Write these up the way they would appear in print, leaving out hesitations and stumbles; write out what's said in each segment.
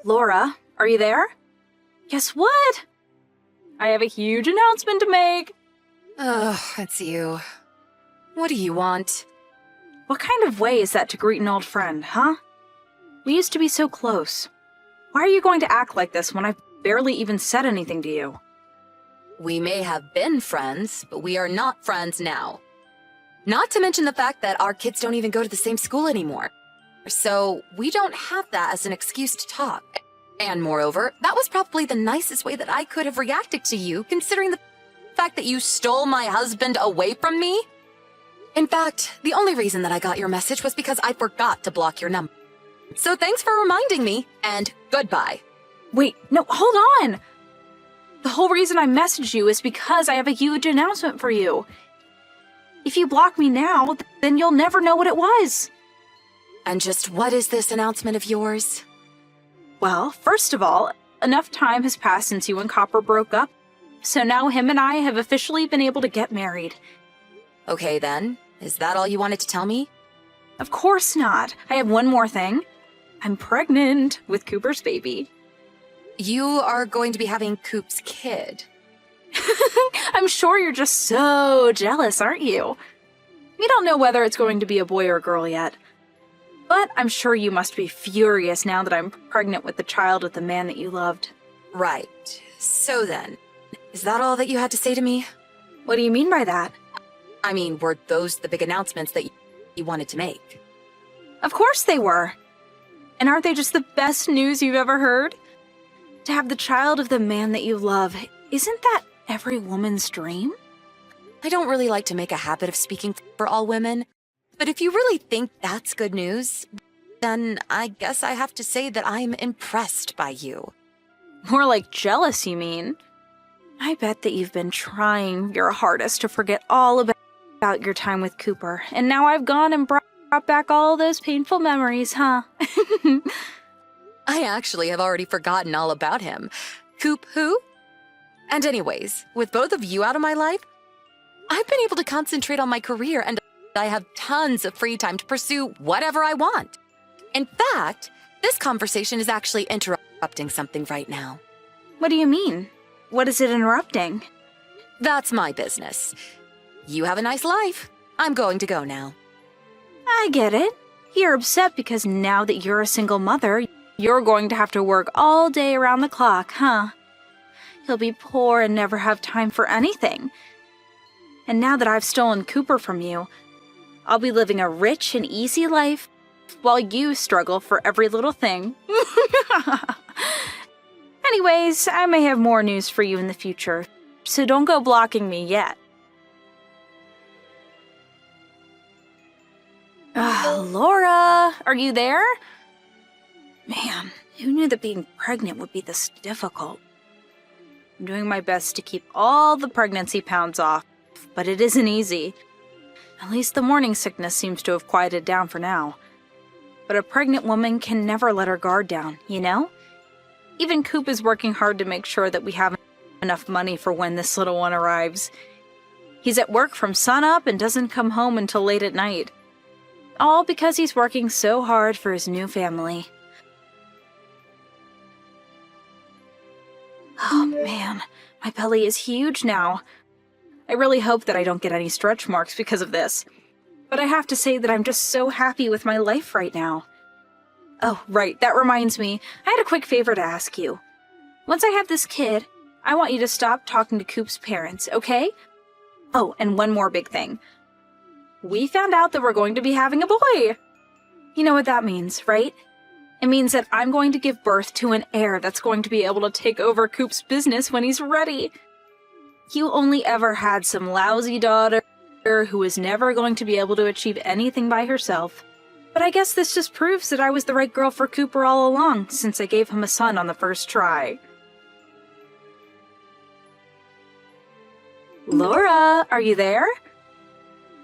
Laura, are you there? Guess what? I have a huge announcement to make. Oh, it's you. What do you want? What kind of way is that to greet an old friend, huh? We used to be so close. Why are you going to act like this when I've barely even said anything to you? We may have been friends, but we are not friends now. Not to mention the fact that our kids don't even go to the same school anymore. So we don't have that as an excuse to talk. And moreover, that was probably the nicest way that I could have reacted to you, considering the fact that you stole my husband away from me. In fact, the only reason that I got your message was because I forgot to block your number. So thanks for reminding me, and goodbye. Wait, no, hold on! The whole reason I messaged you is because I have a huge announcement for you. If you block me now, then you'll never know what it was. And just what is this announcement of yours? Well, first of all, enough time has passed since you and Copper broke up, so now him and I have officially been able to get married. Okay then, is that all you wanted to tell me? Of course not. I have one more thing. I'm pregnant with Cooper's baby. You are going to be having Coop's kid. I'm sure you're just so jealous, aren't you? We don't know whether it's going to be a boy or a girl yet. But I'm sure you must be furious now that I'm pregnant with the child of the man that you loved. Right. So then, is that all that you had to say to me? What do you mean by that? I mean, were those the big announcements that you wanted to make? Of course they were. And aren't they just the best news you've ever heard? To have the child of the man that you love, isn't that every woman's dream? I don't really like to make a habit of speaking for all women, but if you really think that's good news, then I guess I have to say that I'm impressed by you. More like jealous, you mean? I bet that you've been trying your hardest to forget all about your time with Cooper, and now I've gone and brought back all those painful memories, huh? I actually have already forgotten all about him. Coop who? And anyways, with both of you out of my life, I've been able to concentrate on my career and I have tons of free time to pursue whatever I want. In fact, this conversation is actually interrupting something right now. What do you mean? What is it interrupting? That's my business. You have a nice life. I'm going to go now. I get it. You're upset because now that you're a single mother, you're going to have to work all day around the clock, huh? You'll be poor and never have time for anything. And now that I've stolen Cooper from you, I'll be living a rich and easy life while you struggle for every little thing. Anyways, I may have more news for you in the future, so don't go blocking me yet. Laura, are you there? Man, who knew that being pregnant would be this difficult? I'm doing my best to keep all the pregnancy pounds off, but it isn't easy. At least the morning sickness seems to have quieted down for now. But a pregnant woman can never let her guard down, you know? Even Coop is working hard to make sure that we have enough money for when this little one arrives. He's at work from sunup and doesn't come home until late at night. All because he's working so hard for his new family. Oh man, my belly is huge now. I really hope that I don't get any stretch marks because of this. But I have to say that I'm just so happy with my life right now. Oh, right, that reminds me. I had a quick favor to ask you. Once I have this kid, I want you to stop talking to Coop's parents, okay? Oh, and one more big thing. We found out that we're going to be having a boy. You know what that means, right? It means that I'm going to give birth to an heir that's going to be able to take over Coop's business when he's ready. You only ever had some lousy daughter who was never going to be able to achieve anything by herself. But I guess this just proves that I was the right girl for Cooper all along, since I gave him a son on the first try. Laura, are you there?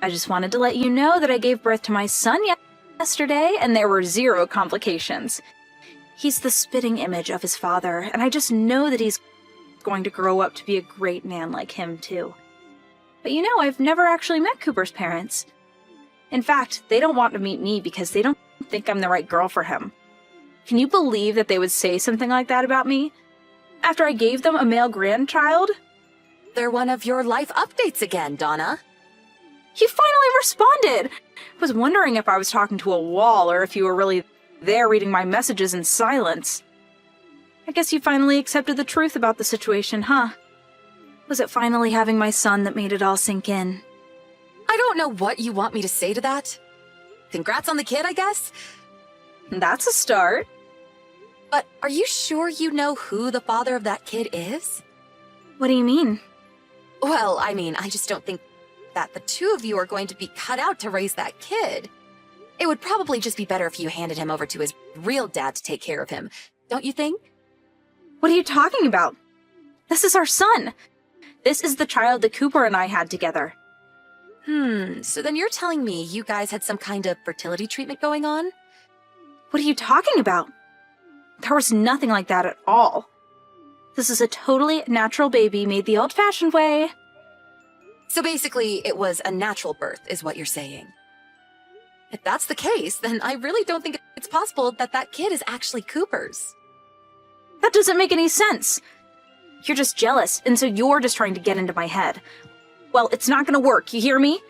I just wanted to let you know that I gave birth to my son yesterday, and there were 0 complications. He's the spitting image of his father, and I just know that he's going to grow up to be a great man like him, too. But you know, I've never actually met Cooper's parents. In fact, they don't want to meet me because they don't think I'm the right girl for him. Can you believe that they would say something like that about me? After I gave them a male grandchild? They're one of your life updates again, Donna. You finally responded! I was wondering if I was talking to a wall or if you were really there reading my messages in silence. I guess you finally accepted the truth about the situation, huh? Was it finally having my son that made it all sink in? I don't know what you want me to say to that. Congrats on the kid, I guess? That's a start. But are you sure you know who the father of that kid is? What do you mean? Well, I mean, I just don't think that the two of you are going to be cut out to raise that kid. It would probably just be better if you handed him over to his real dad to take care of him, don't you think? What are you talking about? This is our son. This is the child that Cooper and I had together. So then you're telling me you guys had some kind of fertility treatment going on? What are you talking about? There was nothing like that at all. This is a totally natural baby made the old-fashioned way. So basically, it was a natural birth, is what you're saying. If that's the case, then I really don't think it's possible that that kid is actually Cooper's. That doesn't make any sense. You're just jealous, and so you're just trying to get into my head. Well, it's not gonna work, you hear me?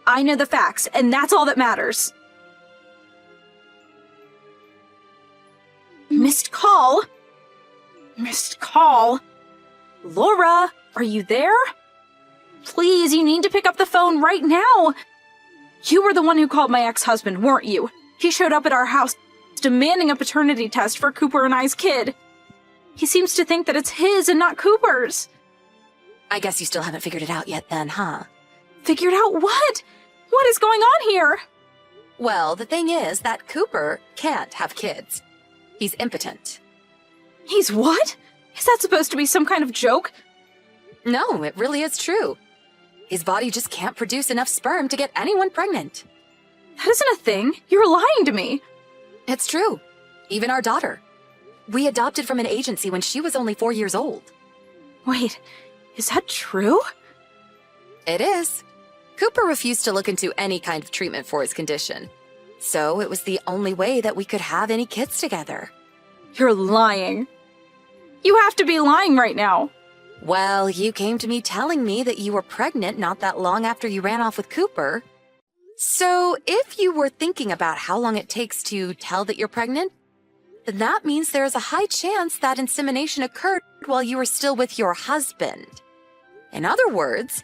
I know the facts, and that's all that matters. Missed call? Missed call? Laura, are you there? Please, you need to pick up the phone right now. You were the one who called my ex-husband, weren't you? He showed up at our house demanding a paternity test for Cooper and I's kid. He seems to think that it's his and not Cooper's. I guess you still haven't figured it out yet then, huh? Figured out what? What is going on here? Well, the thing is that Cooper can't have kids. He's impotent. He's what? Is that supposed to be some kind of joke? No, it really is true. His body just can't produce enough sperm to get anyone pregnant. That isn't a thing. You're lying to me. It's true. Even our daughter. We adopted from an agency when she was only 4 years old. Wait, is that true? It is. Cooper refused to look into any kind of treatment for his condition. So it was the only way that we could have any kids together. You're lying. You have to be lying right now. Well, you came to me telling me that you were pregnant not that long after you ran off with Cooper. So if you were thinking about how long it takes to tell that you're pregnant, then that means there is a high chance that insemination occurred while you were still with your husband. In other words,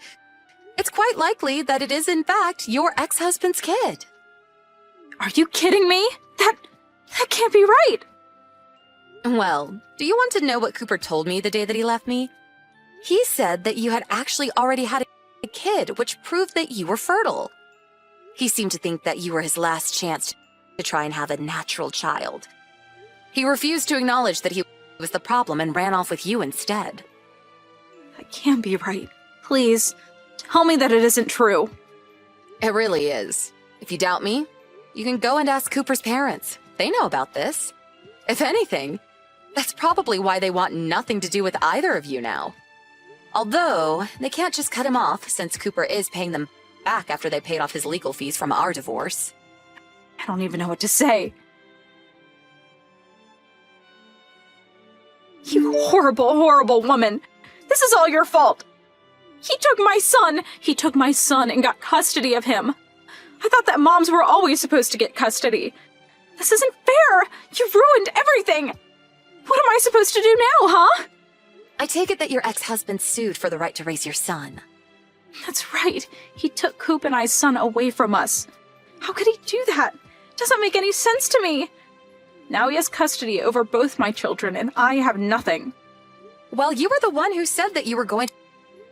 it's quite likely that it is in fact your ex-husband's kid. Are you kidding me? That can't be right. Well, do you want to know what Cooper told me the day that he left me? He said that you had actually already had a kid, which proved that you were fertile. He seemed to think that you were his last chance to try and have a natural child. He refused to acknowledge that he was the problem and ran off with you instead. That can't be right. Please, tell me that it isn't true. It really is. If you doubt me, you can go and ask Cooper's parents. They know about this. If anything, that's probably why they want nothing to do with either of you now. Although, they can't just cut him off since Cooper is paying them back after they paid off his legal fees from our divorce. I don't even know what to say. You horrible, horrible woman. This is all your fault. He took my son. He took my son and got custody of him. I thought that moms were always supposed to get custody. This isn't fair. You ruined everything. What am I supposed to do now, huh? I take it that your ex-husband sued for the right to raise your son. That's right. He took Coop and I's son away from us. How could he do that? Doesn't make any sense to me. Now he has custody over both my children, and I have nothing. Well, you were the one who said that you were going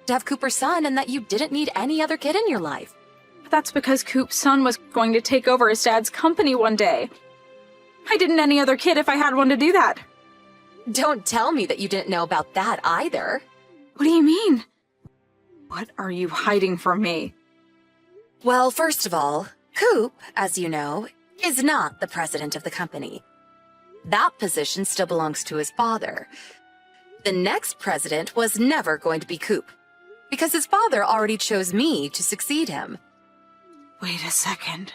to have Cooper's son and that you didn't need any other kid in your life. But that's because Coop's son was going to take over his dad's company one day. I didn't any other kid if I had one to do that. Don't tell me that you didn't know about that either. What do you mean? What are you hiding from me? Well, first of all, Coop, as you know, is not the president of the company. That position still belongs to his father. The next president was never going to be Coop, because his father already chose me to succeed him. Wait a second.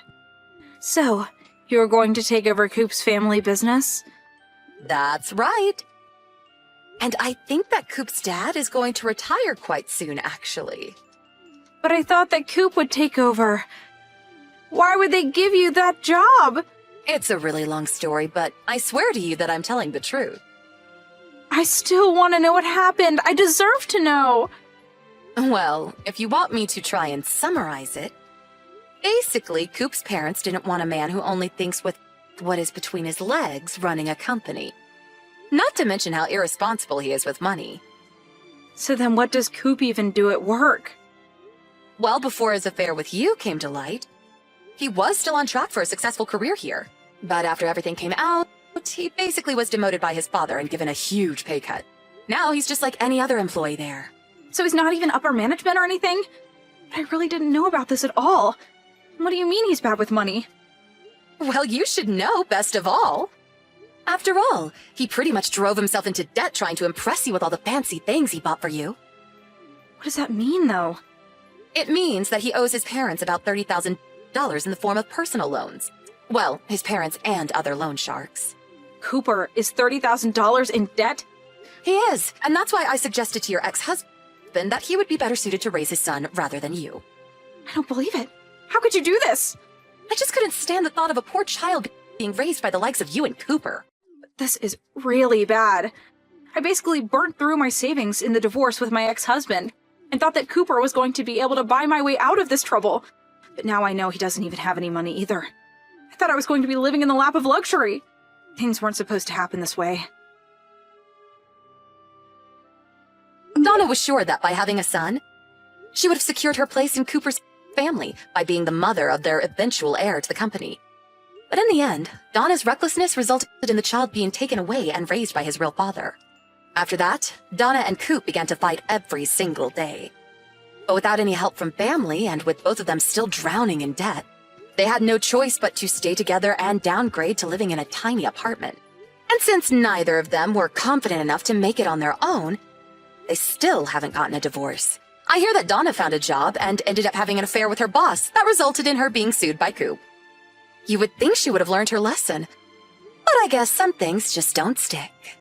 So, you're going to take over Coop's family business? That's right. And I think that Coop's dad is going to retire quite soon, actually. But I thought that Coop would take over. Why would they give you that job? It's a really long story, but I swear to you that I'm telling the truth. I still want to know what happened. I deserve to know. Well, if you want me to try and summarize it, basically, Coop's parents didn't want a man who only thinks with what is between his legs running a company. Not to mention how irresponsible he is with money. So then what does Coop even do at work? Well, before his affair with you came to light, he was still on track for a successful career here. But after everything came out, he basically was demoted by his father and given a huge pay cut. Now he's just like any other employee there. So he's not even upper management or anything? I really didn't know about this at all. What do you mean he's bad with money? Well, you should know best of all. After all, he pretty much drove himself into debt trying to impress you with all the fancy things he bought for you. What does that mean, though? It means that he owes his parents about $30,000 in the form of personal loans. Well, his parents and other loan sharks. Cooper is $30,000 in debt? He is, and that's why I suggested to your ex-husband that he would be better suited to raise his son rather than you. I don't believe it. How could you do this? I just couldn't stand the thought of a poor child being raised by the likes of you and Cooper. This is really bad. I basically burnt through my savings in the divorce with my ex-husband and thought that Cooper was going to be able to buy my way out of this trouble. But now I know he doesn't even have any money either. I thought I was going to be living in the lap of luxury. Things weren't supposed to happen this way. Donna was sure that by having a son, she would have secured her place in Cooper's family by being the mother of their eventual heir to the company. But in the end, Donna's recklessness resulted in the child being taken away and raised by his real father. After that, Donna and Coop began to fight every single day. But without any help from family, and with both of them still drowning in debt, they had no choice but to stay together and downgrade to living in a tiny apartment. And since neither of them were confident enough to make it on their own, they still haven't gotten a divorce. I hear that Donna found a job and ended up having an affair with her boss that resulted in her being sued by Coop. You would think she would have learned her lesson, but I guess some things just don't stick.